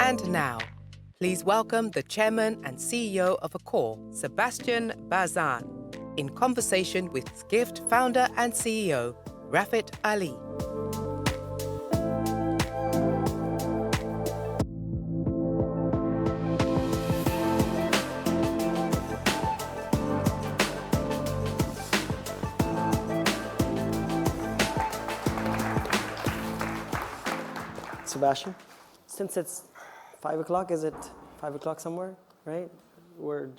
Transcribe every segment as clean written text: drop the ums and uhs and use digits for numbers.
And now, please welcome the Chairman and CEO of Accor, Sébastien Bazin, in conversation with Skift founder and CEO, Rafat Ali. Sébastien, since it's 5 o'clock, is it 5 o'clock somewhere, right? We're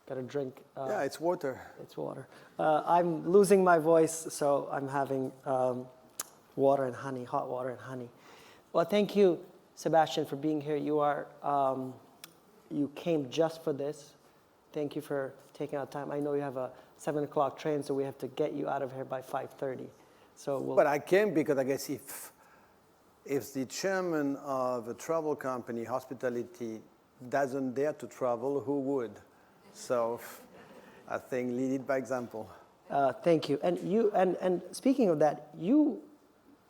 got a drink. Yeah, it's water. It's water. I'm losing my voice, so I'm having water and honey, hot water and honey. Well, thank you, Sébastien, for being here. You came just for this. Thank you for taking out time. I know you have a 7 o'clock train, so we have to get you out of here by 5:30. But I came because I guess if the chairman of a travel company, hospitality, doesn't dare to travel, who would? So I think lead it by example. Thank you. And speaking of that, you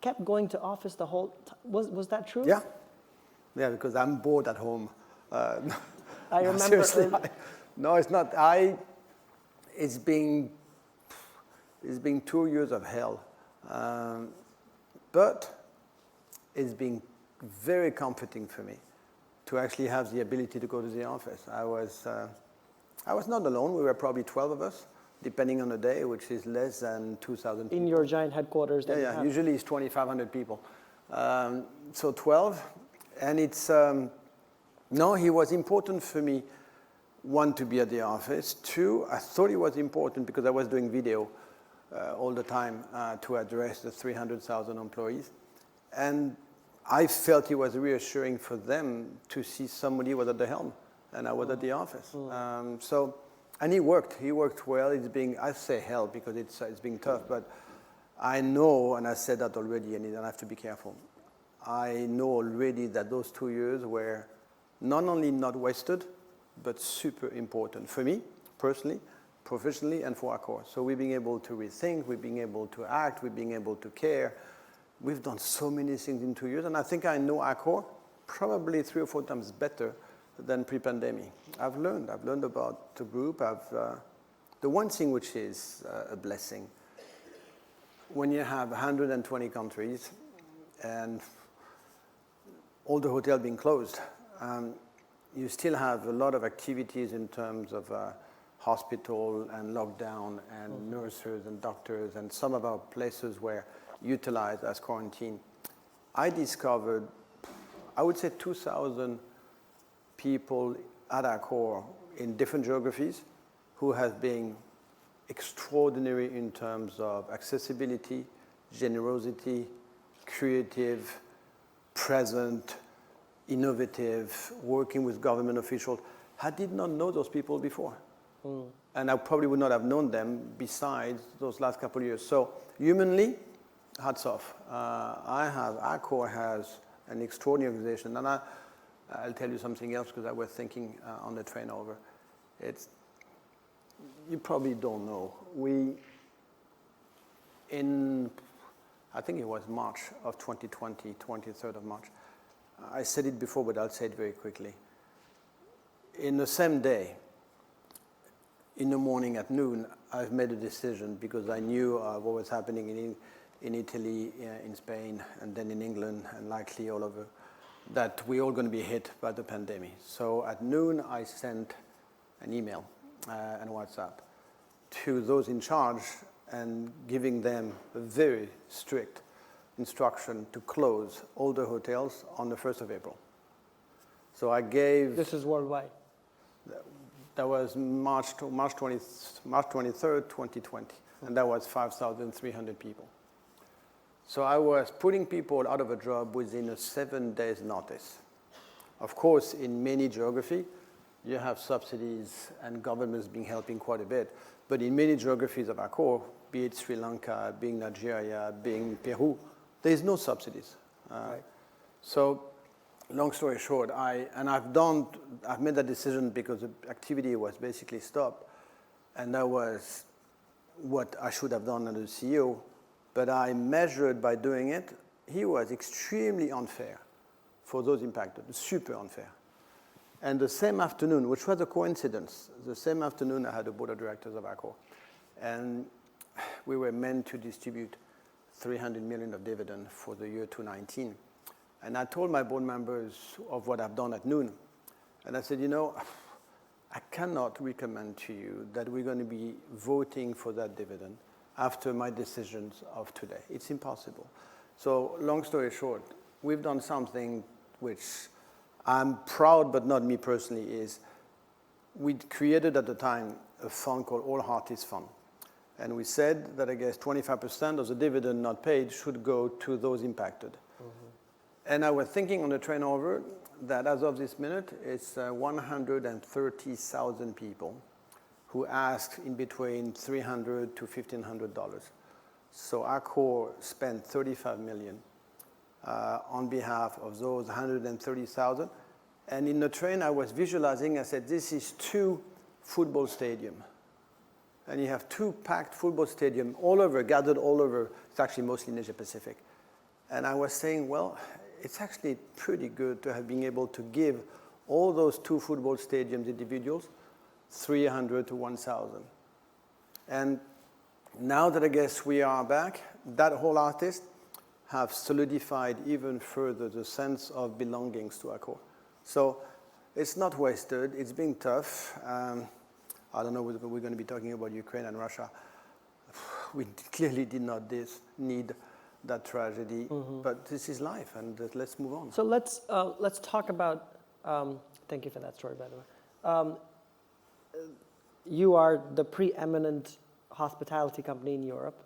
kept going to office the whole time. Was that true? Yeah, because I'm bored at home. I remember. Seriously, no, it's not. It's been 2 years of hell, but it's been very comforting for me to actually have the ability to go to the office. I was not alone. We were probably 12 of us, depending on the day, which is less than 2,000 people. In your giant headquarters? Yeah. Usually it's 2,500 people. So 12. And it's, no, it was important for me, one, to be at the office. Two, I thought it was important because I was doing video all the time to address the 300,000 employees. And I felt it was reassuring for them to see somebody was at the helm, and I was at the office. And he worked well. I say hell because it's been tough, but I know, and I said that already, and I have to be careful. I know already that those 2 years were not only not wasted, but super important for me, personally, professionally, and for Accor. So we're being able to rethink, we're being able to act, we're being able to care. We've done so many things in 2 years, and I think I know Accor probably 3 or 4 times better than pre-pandemic. I've learned about the group. The one thing which is a blessing, when you have 120 countries and all the hotels being closed, you still have a lot of activities in terms of hospital and lockdown and nurses and doctors, and some of our places were utilized as quarantine. I discovered, I would say 2,000 people at Accor in different geographies who have been extraordinary in terms of accessibility, generosity, creative, present, innovative, working with government officials. I did not know those people before. And I probably would not have known them besides those last couple of years. So humanly, hats off. Accor has an extraordinary organization, and I'll tell you something else because I was thinking on the train over. You probably don't know. I think it was March of 2020, 23rd of March. I said it before, but I'll say it very quickly. In the same day, in the morning at noon, I've made a decision because I knew what was happening in Italy, in Spain, and then in England, and likely all over, that we're all going to be hit by the pandemic. So at noon, I sent an email and WhatsApp to those in charge and giving them a very strict instruction to close all the hotels on the 1st of April. So I gave... This is worldwide? That was March 23rd, 2020, and that was 5,300 people. So I was putting people out of a job within a 7 days notice. Of course, in many geographies, you have subsidies and governments being helping quite a bit. But in many geographies of Accor, be it Sri Lanka, being Nigeria, being Peru, there is no subsidies. Right. So long story short, I've made that decision because the activity was basically stopped. And that was what I should have done as a CEO. But I measured by doing it, he was extremely unfair for those impacted. Super unfair. And the same afternoon, which was a coincidence, the same afternoon I had a board of directors of Accor. And we were meant to distribute 300 million of dividend for the year 2019. And I told my board members of what I've done at noon. And I said, you know, I cannot recommend to you that we're going to be voting for that dividend after my decisions of today. It's impossible. So long story short, we've done something which I'm proud, but not me personally, is we created at the time a fund called All Hearties Fund. And we said that I guess 25% of the dividend not paid should go to those impacted. And I was thinking on the train over that as of this minute, it's 130,000 people who asked in between $300 to $1,500. So Accor spent 35 million on behalf of those 130,000. And in the train, I was visualizing, I said, this is 2 football stadiums. And you have 2 packed football stadiums all over, gathered all over. It's actually mostly in Asia Pacific. And I was saying, well, it's actually pretty good to have been able to give all those 2 football stadiums individuals 300 to 1,000. And now that I guess we are back, that whole artist have solidified even further the sense of belongings to Accor. So it's not wasted. It's been tough. I don't know whether we're going to be talking about Ukraine and Russia. We clearly did not need that tragedy, but this is life, and let's move on. So let's talk about. Thank you for that story, by the way. You are the preeminent hospitality company in Europe.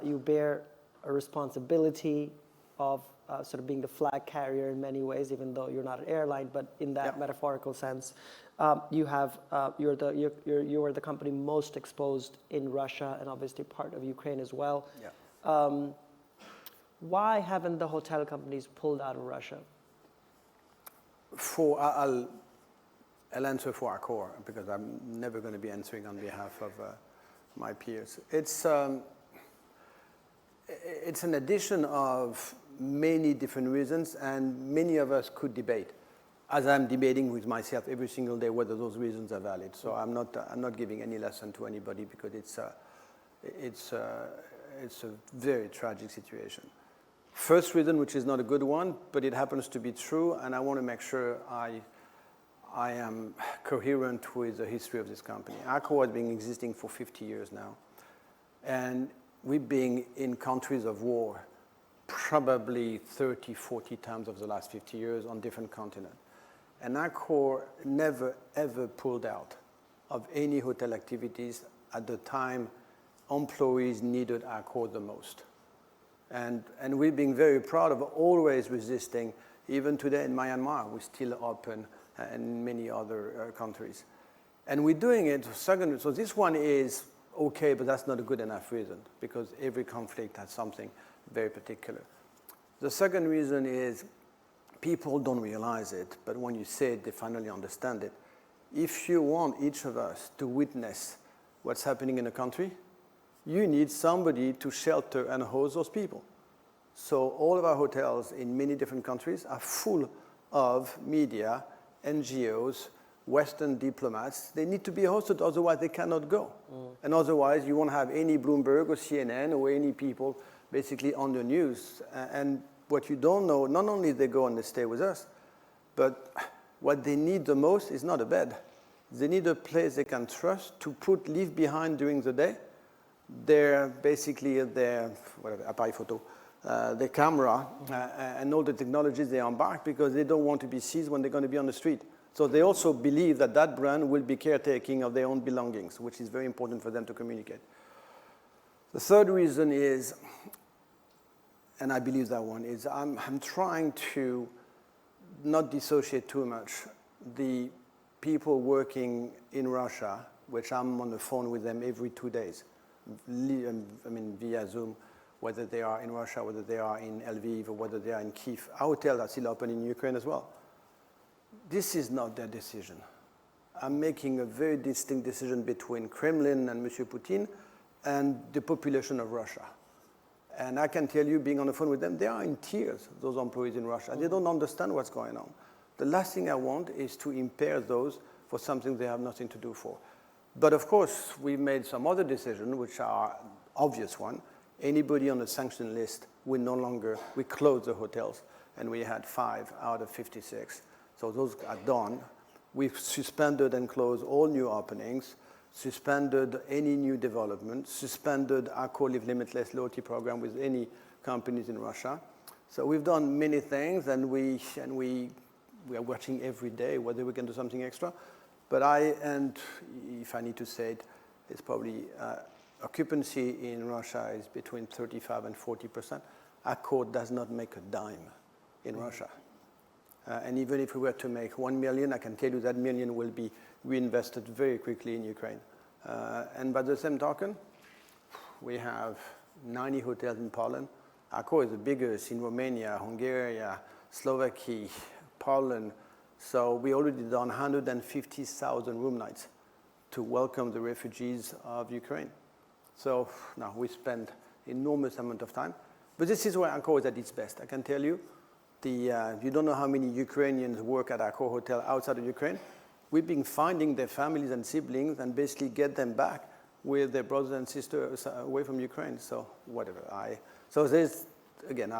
You bear a responsibility of sort of being the flag carrier in many ways, even though you're not an airline, but in that metaphorical sense, you are the company most exposed in Russia and obviously part of Ukraine as well. Yeah. Why haven't the hotel companies pulled out of Russia? I'll answer for Accor because I'm never going to be answering on behalf of my peers. It's an addition of many different reasons, and many of us could debate, as I'm debating with myself every single day whether those reasons are valid. So I'm not giving any lesson to anybody because it's a very tragic situation. First reason, which is not a good one, but it happens to be true, and I want to make sure I am coherent with the history of this company. Accor has been existing for 50 years now, and we've been in countries of war probably 30, 40 times over the last 50 years on different continents. And Accor never, ever pulled out of any hotel activities at the time employees needed Accor the most. And we've been very proud of always resisting. Even today in Myanmar, we're still open, and many other countries. And we're doing it, so this one is okay, but that's not a good enough reason, because every conflict has something very particular. The second reason is people don't realize it, but when you say it, they finally understand it. If you want each of us to witness what's happening in a country, you need somebody to shelter and host those people. So all of our hotels in many different countries are full of media, NGOs, Western diplomats. They need to be hosted, otherwise they cannot go. And otherwise you won't have any Bloomberg or CNN or any people basically on the news. And what you don't know, not only they go and they stay with us, but what they need the most is not a bed. They need a place they can trust to leave behind during the day. Their appareil photo, their camera, and all the technologies they embark, because they don't want to be seized when they're going to be on the street. So they also believe that that brand will be caretaking of their own belongings, which is very important for them to communicate. The third reason is, and I believe that one, is I'm trying to not dissociate too much the people working in Russia, which I'm on the phone with them every 2 days. Via Zoom, whether they are in Russia, whether they are in Lviv, or whether they are in Kyiv. Our hotels are still open in Ukraine as well. This is not their decision. I'm making a very distinct decision between Kremlin and Monsieur Putin and the population of Russia. And I can tell you, being on the phone with them, they are in tears, those employees in Russia. They don't understand what's going on. The last thing I want is to impair those for something they have nothing to do for. But of course, we've made some other decisions, which are obvious one. Anybody on the sanction list, we close the hotels, and we had 5 out of 56. So those are done. We've suspended and closed all new openings, suspended any new development, suspended Accor Live Limitless loyalty program with any companies in Russia. So we've done many things, and we are watching every day whether we can do something extra. But if I need to say it, it's probably occupancy in Russia is between 35 and 40%. Accor does not make a dime in Russia. And even if we were to make 1 million, I can tell you that million will be reinvested very quickly in Ukraine. And by the same token, we have 90 hotels in Poland. Accor is the biggest in Romania, Hungary, Slovakia, Poland. So we already done 150,000 room nights to welcome the refugees of Ukraine. So now we spend enormous amount of time. But this is where Accor is at its best. I can tell you, you don't know how many Ukrainians work at Accor Hotel outside of Ukraine. We've been finding their families and siblings and basically get them back with their brothers and sisters away from Ukraine. So whatever. So there's, again,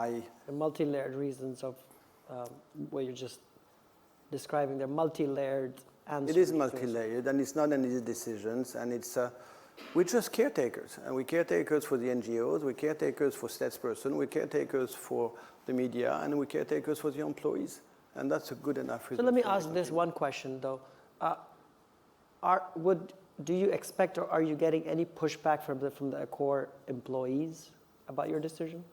The multi-layered reasons of what you're just describing. They're multi-layered answers. It is multi-layered, and it's not an easy decisions, and it's we're just caretakers, and we're caretakers for the NGOs, we're caretakers for statesperson, we're caretakers for the media, and we're caretakers for the employees, and that's a good enough reason. So let me ask this one question, though. Do you expect, or are you getting any pushback from the Accor employees about your decision?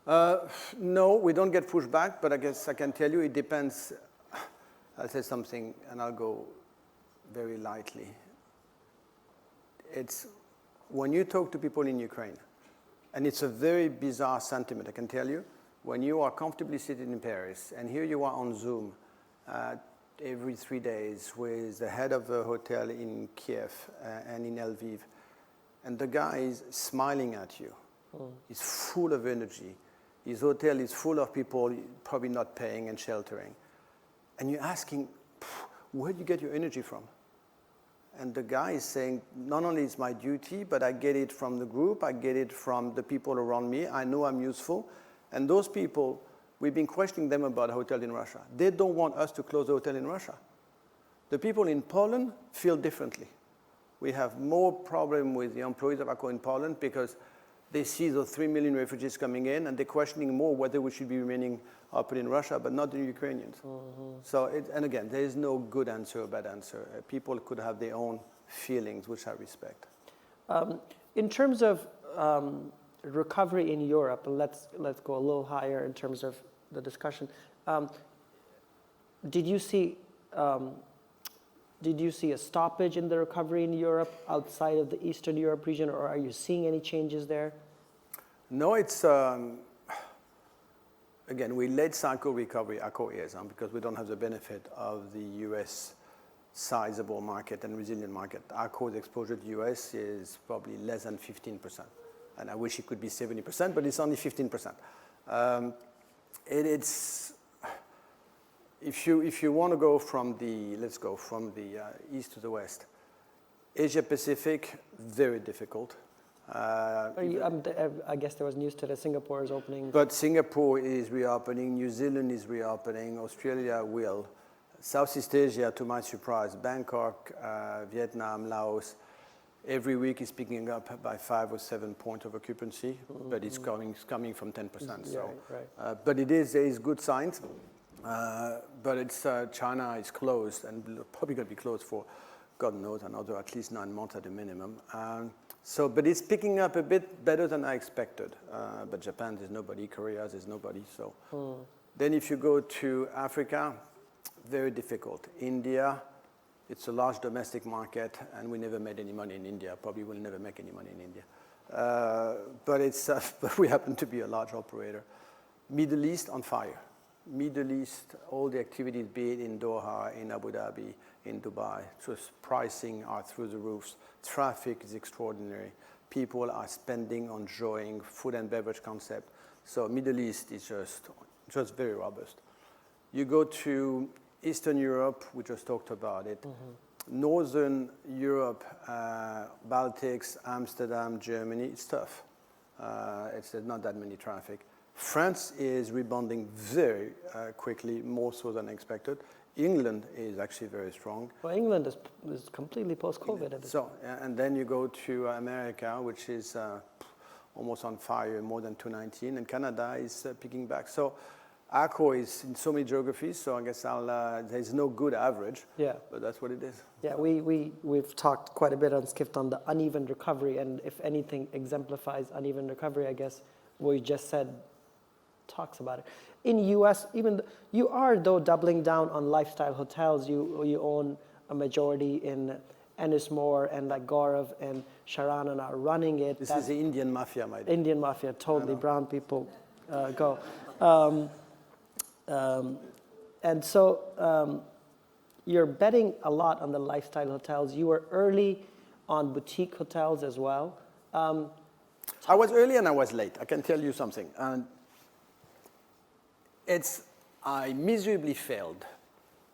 No, we don't get pushback, but I guess I can tell you it depends. I'll say something, and I'll go very lightly. It's when you talk to people in Ukraine, and it's a very bizarre sentiment, I can tell you, when you are comfortably seated in Paris, and here you are on Zoom every 3 days with the head of the hotel in Kiev and in Lviv, and the guy is smiling at you. He's full of energy. His hotel is full of people probably not paying and sheltering. And you're asking, where do you get your energy from? And the guy is saying, not only is my duty, but I get it from the group, I get it from the people around me, I know I'm useful. And those people, we've been questioning them about a hotel in Russia. They don't want us to close the hotel in Russia. The people in Poland feel differently. We have more problem with the employees of Accor in Poland because they see the 3 million refugees coming in, and they're questioning more whether we should be remaining open in Russia, but not the Ukrainians. So, and again, there is no good answer or bad answer. People could have their own feelings, which I respect. In terms of recovery in Europe, let's go a little higher in terms of the discussion. Did you see a stoppage in the recovery in Europe outside of the Eastern Europe region, or are you seeing any changes there? No, it's, again, we led cycle recovery, Accor is, because we don't have the benefit of the US sizable market and resilient market. Accor's exposure to the US is probably less than 15%. And I wish it could be 70%, but it's only 15%. If you want to go from let's go from the east to the west. Asia Pacific, very difficult. I guess there was news today Singapore is opening. But Singapore is reopening, New Zealand is reopening, Australia will. Southeast Asia, to my surprise, Bangkok, Vietnam, Laos, every week is picking up by 5 or 7 points of occupancy, but it's coming from 10%. So, right. But there is good signs. But it's China is closed and probably going to be closed for God knows another at least 9 months at a minimum. But it's picking up a bit better than I expected. But Japan, there's nobody. Korea, there's nobody. So then if you go to Africa, very difficult. India, it's a large domestic market, and we never made any money in India. Probably will never make any money in India. But we happen to be a large operator. Middle East on fire. Middle East, all the activities, be it in Doha, in Abu Dhabi, in Dubai, just pricing are through the roofs. Traffic is extraordinary. people are spending on enjoying food and beverage concept. So Middle East is just very robust. You go to Eastern Europe, we just talked about it. Northern Europe, Baltics, Amsterdam, Germany, it's tough. It's not that many traffic. France is rebounding very quickly, more so than expected. England is actually very strong. Well, England is completely post-COVID. So, and then you go to America, which is almost on fire, more than 219, and Canada is picking back. So Accor is in so many geographies, so I guess there's no good average, but that's what it is. Yeah, we've talked quite a bit on Skift on the uneven recovery, and if anything exemplifies uneven recovery, I guess what you just said talks about it. In US, even you are though doubling down on lifestyle hotels. You own a majority in Ennismore, and like Gaurav and Sharanan are running it. This is the Indian mafia, my dear. Indian mafia, totally. Brown people go. And so you're betting a lot on the lifestyle hotels. You were early on boutique hotels as well. I was early and I was late. I can tell you something. And I miserably failed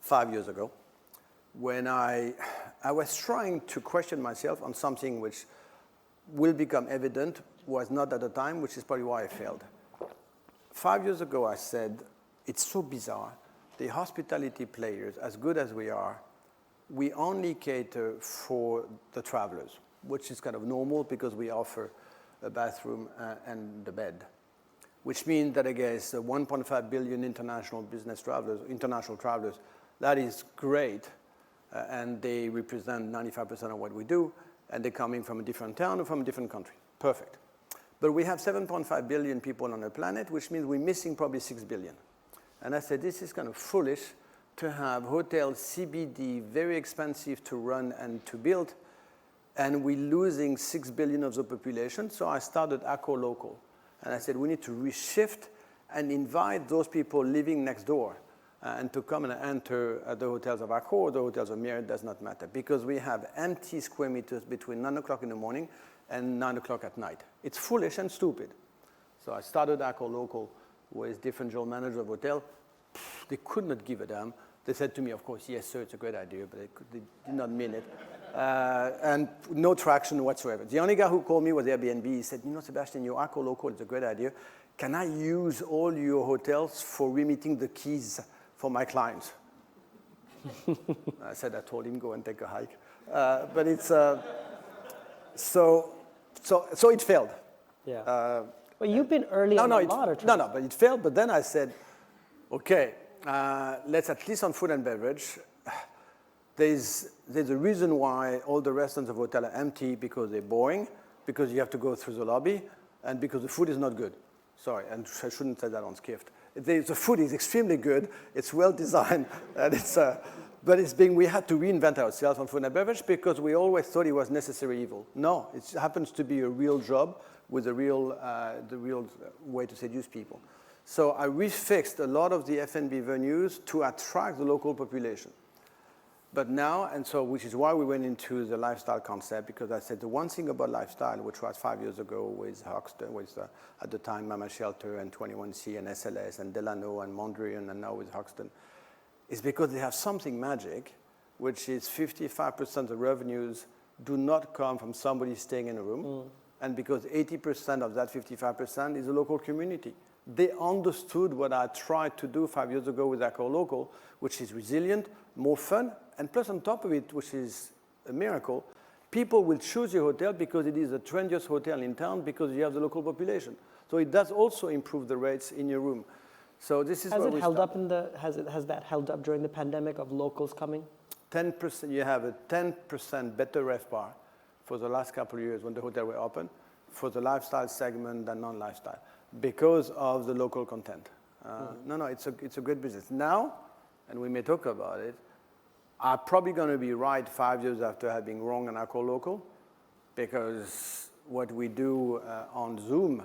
5 years ago when I was trying to question myself on something which will become evident, was not at the time, which is probably why I failed. 5 years ago, I said, it's so bizarre. The hospitality players, as good as we are, we only cater for the travelers, which is kind of normal because we offer a bathroom and the bed, which means that I guess 1.5 billion international travelers, that is great, and they represent 95% of what we do, and they're coming from a different town or from a different country. Perfect. But we have 7.5 billion people on the planet, which means we're missing probably 6 billion. And I said, this is kind of foolish to have hotels, CBD, very expensive to run and to build, and we're losing 6 billion of the population. So I started Accor Local. And I said, we need to reshift and invite those people living next door and to come and enter the hotels of Accor, the hotels of Marriott, does not matter. Because we have empty square meters between 9 o'clock in the morning and 9 o'clock at night. It's foolish and stupid. So I started Accor Local with different general managers of hotel. They could not give a damn. They said to me, of course, yes, sir, it's a great idea, but they did not mean it. And no traction whatsoever. The only guy who called me was Airbnb. He said, you know, Sébastien, your Accor Local is a great idea. Can I use all your hotels for remitting the keys for my clients? I said, I told him, go and take a hike. But it's, so it failed. Yeah. Well, you've been early on a lot of No, but it failed. But then I said, okay, let's at least on food and beverage. There's a reason why all the restaurants of hotel are empty, because they're boring, because you have to go through the lobby, and because the food is not good. Sorry, and I shouldn't say that on Skift. The food is extremely good. It's well designed, and we had to reinvent ourselves on food and beverage because we always thought it was necessary evil. No, it happens to be a real job with the real way to seduce people. So I refixed a lot of the F&B venues to attract the local population. But now, which is why we went into the lifestyle concept, because I said the one thing about lifestyle, which was 5 years ago with Hoxton, with at the time Mama Shelter and 21C and SLS and Delano and Mondrian and now with Hoxton, is because they have something magic, which is 55% of the revenues do not come from somebody staying in a room, and because 80% of that 55% is a local community. They understood what I tried to do 5 years ago with Accor Local, which is resilient, more fun, and plus on top of it, which is a miracle, people will choose your hotel because it is the trendiest hotel in town because you have the local population. So it does also improve the rates in your room. So this is has that held up during the pandemic of locals coming? 10%. You have a 10% better RevPAR for the last couple of years when the hotel were open for the lifestyle segment than non-lifestyle because of the local content. No, it's a great business now, and we may talk about it. I'm probably going to be right 5 years after having wrong on Accor Local, because what we do on Zoom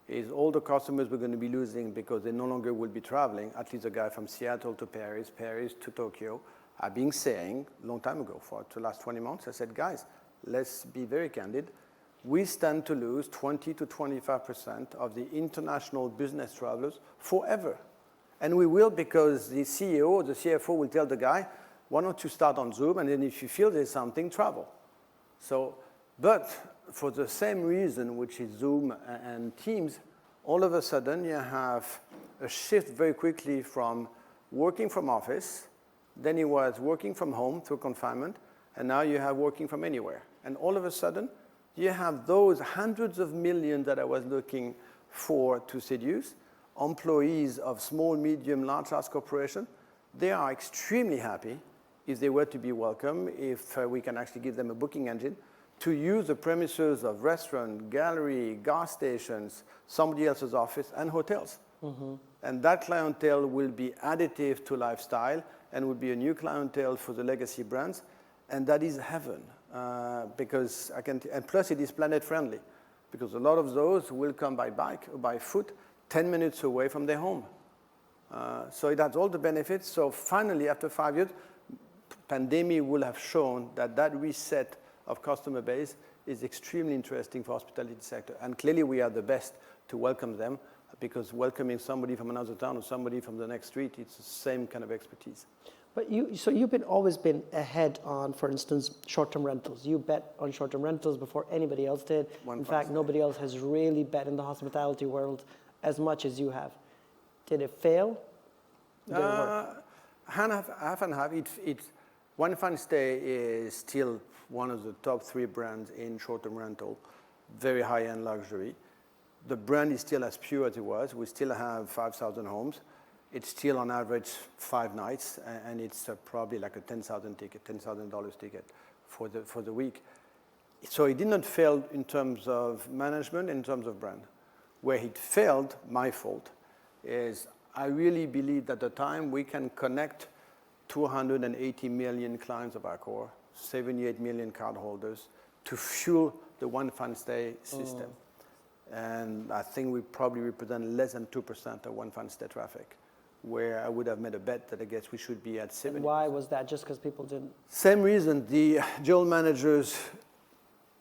is all the customers we're going to be losing because they no longer will be traveling, at least a guy from Seattle to Paris, Paris to Tokyo. I've been saying a long time ago, for the last 20 months, I said, guys, let's be very candid. we stand to lose 20 to 25% of the international business travelers forever. And we will, because the CEO or the CFO will tell the guy, why don't you start on Zoom, and then if you feel there's something, travel. So, but for the same reason, which is Zoom and Teams, all of a sudden you have a shift very quickly from working from office, then it was working from home through confinement, and now you have working from anywhere. And all of a sudden, you have those hundreds of millions that I was looking for to seduce, employees of small, medium, large corporations. They are extremely happy if they were to be welcome, if we can actually give them a booking engine, to use the premises of restaurant, gallery, gas stations, somebody else's office, and hotels. Mm-hmm. And that clientele will be additive to lifestyle and will be a new clientele for the legacy brands. And that is heaven, because and plus it is planet friendly, because a lot of those will come by bike or by foot 10 minutes away from their home. So it has all the benefits. So finally, after 5 years, pandemic will have shown that that reset of customer base is extremely interesting for hospitality sector. And clearly we are the best to welcome them, because welcoming somebody from another town or somebody from the next street, it's the same kind of expertise. But you've always been ahead on, for instance, short-term rentals. You bet on short-term rentals before anybody else did. In fact, nobody else has really bet in the hospitality world as much as you have. Did it fail? Did it work? Half and half. One Fine Stay is still one of the top 3 brands in short-term rental, very high-end luxury. The brand is still as pure as it was. We still have 5,000 homes. It's still on average 5 nights, and it's probably like a $10,000 ticket for the week. So it did not fail in terms of management, in terms of brand. Where it failed, my fault, is I really believe that at the time we can connect 280 million clients of Accor, 78 million cardholders, to fuel the One Fine Stay system. And I think we probably represent less than 2% of One Fine Stay traffic, where I would have made a bet that I guess we should be at 70%. And why was that? Just because people didn't? Same reason. The general managers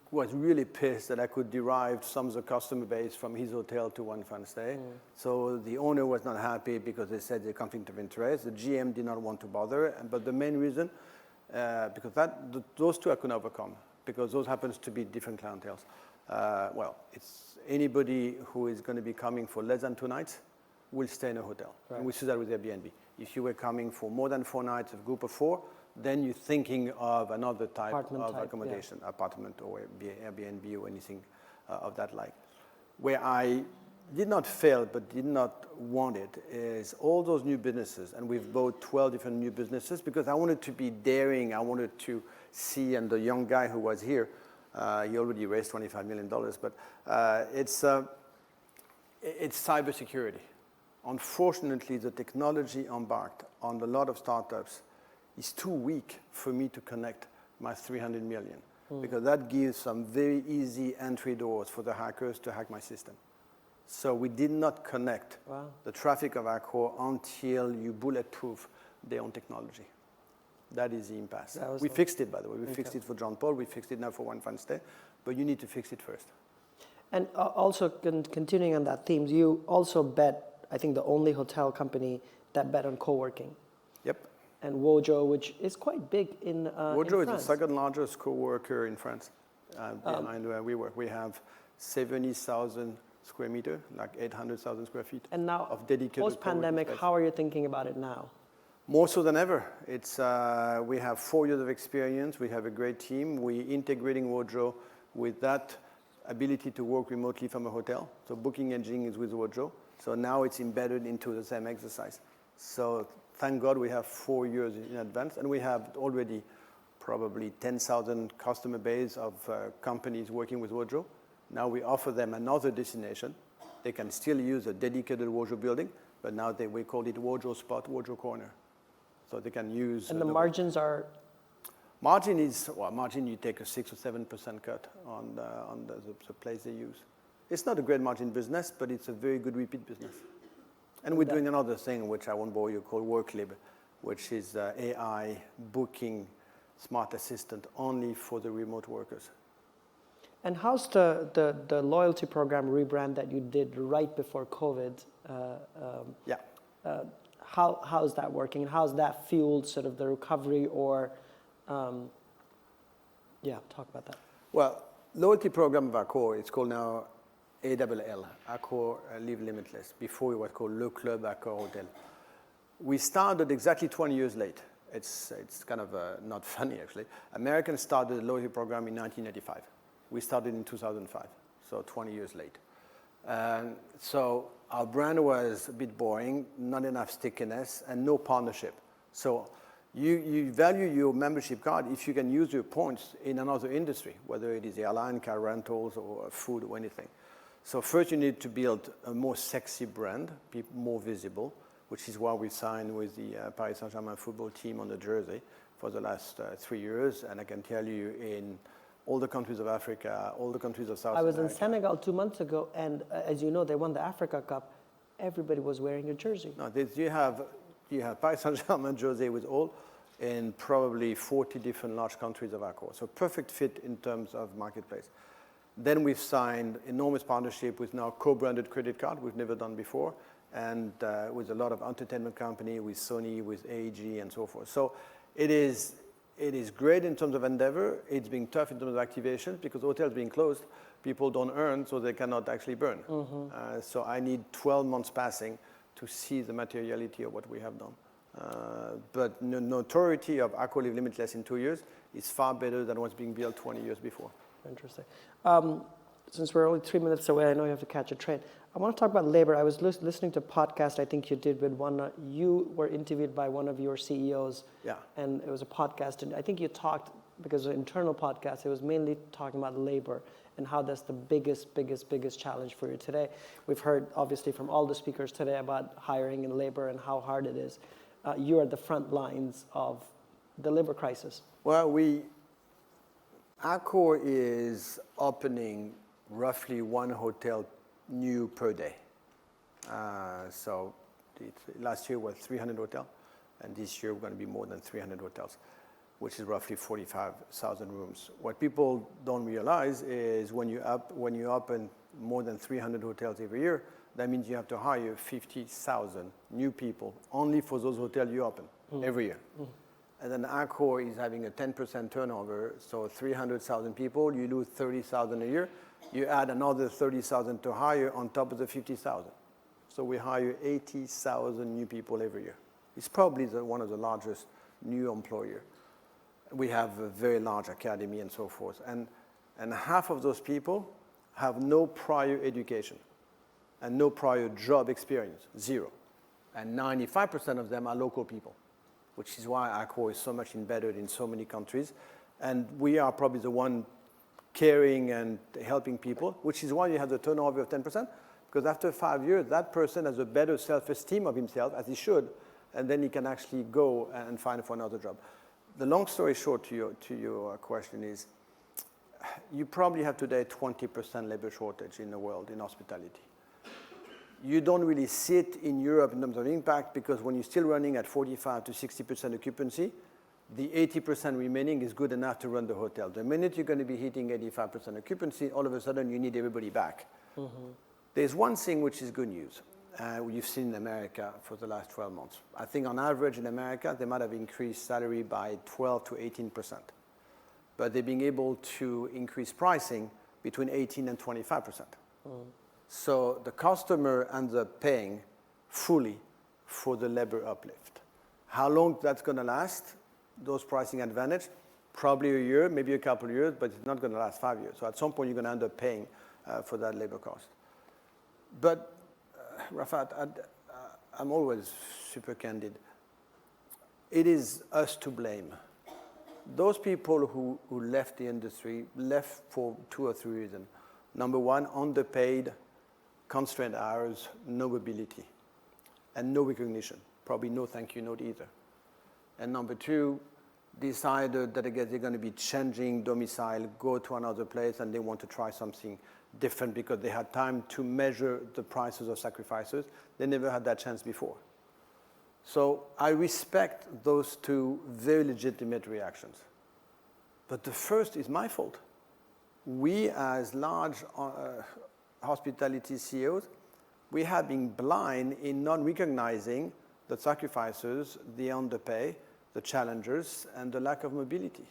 was really pissed that I could derive some of the customer base from his hotel to One Fine Stay. So the owner was not happy because they said the conflict of interest. The GM did not want to bother. But the main reason, because those two I couldn't overcome, because those happens to be different clienteles. Well, it's anybody who is going to be coming for less than 2 nights will stay in a hotel. Right. And we see that with Airbnb. If you were coming for more than 4 nights, a group of 4, then you're thinking of another type of accommodation, apartment or Airbnb or anything of that like. Where I did not fail but did not want it is all those new businesses, and we've bought 12 different new businesses because I wanted to be daring. I wanted to see, and the young guy who was here, he already raised $25 million, but it's cybersecurity. Unfortunately, the technology embarked on a lot of startups is too weak for me to connect my 300 million, because that gives some very easy entry doors for the hackers to hack my system. So we did not connect the traffic of Accor until you bulletproof their own technology. That is the impasse. We fixed it, by the way. We fixed it for John Paul. We fixed it now for One Fine Stay. But you need to fix it first. And also, continuing on that theme, you also bet, I think, the only hotel company that bet on co-working. Yep. And Wojo, which is quite big in Wojo in France. is the second largest co-worker in France, behind where we work. We have 70,000 square meters, like 800,000 square feet and now, of dedicated post-pandemic, how are you thinking about it now? More so than ever. It's, we have 4 years of experience. We have a great team. We're integrating Wojo with that ability to work remotely from a hotel. So booking engine is with Wojo. So now it's embedded into the same exercise. So thank God we have 4 years in advance, and we have already probably 10,000 customer base of companies working with Wojo. Now we offer them another destination. They can still use a dedicated Wojo building, but now we call it Wojo Spot, Wojo Corner. So they can use... And the margins are? Margin is, margin you take a 6 or 7% cut on the place they use. It's not a great margin business, but it's a very good repeat business. And we're doing another thing, which I won't bore you, called WorkLib, which is AI booking smart assistant only for the remote workers. And how's the loyalty program rebrand that you did right before COVID? Yeah. How's that working? And how's that fueled sort of the recovery or, talk about that. Well, loyalty program of Accor, it's called now ALL, Accor Live Limitless. Before it was called Le Club Accor Hotel. We started exactly 20 years late. It's kind of not funny actually. Americans started the loyalty program in 1985. We started in 2005, so 20 years late. So our brand was a bit boring, not enough stickiness, and no partnership. So you value your membership card if you can use your points in another industry, whether it is airline, car rentals, or food or anything. So first you need to build a more sexy brand, be more visible, which is why we signed with the Paris Saint-Germain football team on the jersey for the last 3 years. And I can tell you in all the countries of Africa, all the countries of South America. I was in Senegal 2 months ago, and as you know, they won the Africa Cup. Everybody was wearing a jersey. No, you have Paris Saint-Germain jersey with all in probably 40 different large countries of Accor. So perfect fit in terms of marketplace. Then we've signed enormous partnership with now co-branded credit card we've never done before, and with a lot of entertainment company, with Sony, with AEG, and so forth. So it is great in terms of endeavor. It's being tough in terms of activation because hotels being closed, people don't earn, so they cannot actually burn. So I need 12 months passing to see the materiality of what we have done. But the notoriety of Accor Live Limitless in 2 years is far better than what's being built 20 years before. Interesting. Since we're only 3 minutes away, I know you have to catch a train. I want to talk about labor. I was listening to a podcast I think you did with one. You were interviewed by one of your CEOs. Yeah. And it was a podcast. And I think you talked, because it was an internal podcast, it was mainly talking about labor and how that's the biggest challenge for you today. We've heard, obviously, from all the speakers today about hiring and labor and how hard it is. You are the front lines of the labor crisis. Well, Accor is opening roughly 1 hotel new per day. So last year was 300 hotels, and this year we're going to be more than 300 hotels, which is roughly 45,000 rooms. What people don't realize is when you open more than 300 hotels every year, that means you have to hire 50,000 new people only for those hotels you open every year. And then Accor is having a 10% turnover, so 300,000 people, you lose 30,000 a year. You add another 30,000 to hire on top of the 50,000. So we hire 80,000 new people every year. It's probably one of the largest new employer. We have a very large academy and so forth. And half of those people have no prior education and no prior job experience, 0. And 95% of them are local people, which is why Accor is so much embedded in so many countries. And we are probably the one caring and helping people, which is why you have the turnover of 10%, because after 5 years, that person has a better self-esteem of himself, as he should, and then he can actually go and find for another job. The long story short to your question is, you probably have today 20% labor shortage in the world in hospitality. You don't really see it in Europe in terms of impact, because when you're still running at 45 to 60% occupancy, the 80% remaining is good enough to run the hotel. The minute you're going to be hitting 85% occupancy, all of a sudden you need everybody back. There's one thing which is good news. You've seen in America for the last 12 months. I think on average in America, they might have increased salary by 12 to 18%. But they're being able to increase pricing between 18 and 25%. So the customer ends up paying fully for the labor uplift. How long that's going to last, those pricing advantage? Probably a year, maybe a couple of years, but it's not going to last 5 years. So at some point, you're going to end up paying for that labor cost. But Rafat, I'm always super candid. It is us to blame. Those people who left the industry left for 2 or 3 reasons. Number one, underpaid, constrained hours, no mobility, and no recognition. Probably no thank you note either. And number two, decided that they're going to be changing domicile, go to another place, and they want to try something different because they had time to measure the prices of sacrifices. They never had that chance before. So I respect those 2 very legitimate reactions. But the first is my fault. we as large hospitality CEOs, we have been blind in not recognizing the sacrifices, the underpay, the challenges, and the lack of mobility.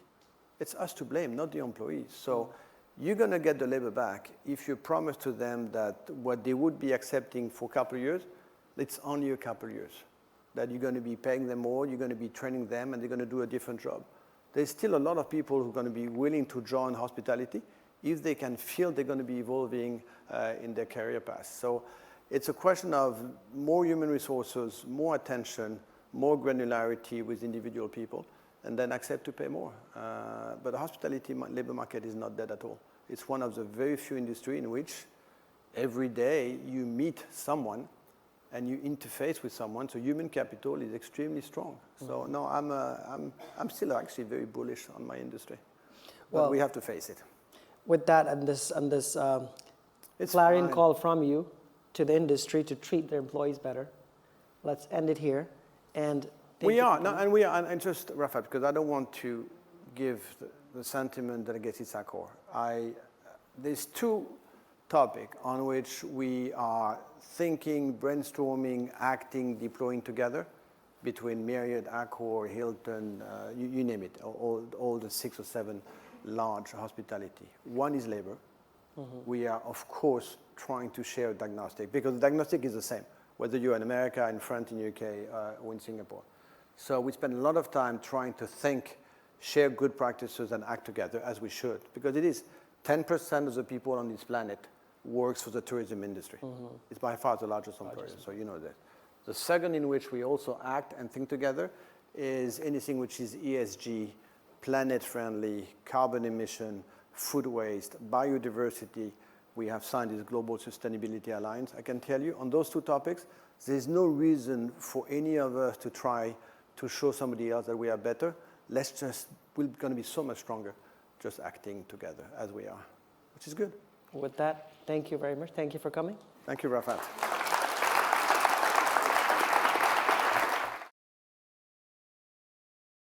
It's us to blame, not the employees. So you're going to get the labor back if you promise to them that what they would be accepting for a couple of years, it's only a couple of years. That you're going to be paying them more, you're going to be training them, and they're going to do a different job. There's still a lot of people who are going to be willing to join hospitality if they can feel they're going to be evolving in their career path. So it's a question of more human resources, more attention, more granularity with individual people, and then accept to pay more. But the hospitality labor market is not dead at all. It's one of the very few industries in which every day you meet someone and you interface with someone, so human capital is extremely strong. So no, I'm still actually very bullish on my industry. But we have to face it. With that and this clarion call from you to the industry to treat their employees better, let's end it here. And and just Rafat, because I don't want to give the sentiment that I guess it's Accor. There's two topics on which we are thinking, brainstorming, acting, deploying together between Marriott, Accor, Hilton, you name it, all the 6 or 7 large hospitality. One is labor. We are, of course, trying to share a diagnostic because the diagnostic is the same, whether you're in America, in France, in UK, or in Singapore. So we spend a lot of time trying to think, share good practices, and act together as we should, because it is 10% of the people on this planet works for the tourism industry. It's by far the largest employer, so you know that. The second in which we also act and think together is anything which is ESG, planet-friendly, carbon emission, food waste, biodiversity. We have signed this Global Sustainability Alliance. I can tell you on those two topics, there's no reason for any of us to try to show somebody else that we are better. We're going to be so much stronger just acting together as we are, which is good. With that, thank you very much. Thank you for coming. Thank you, Rafat.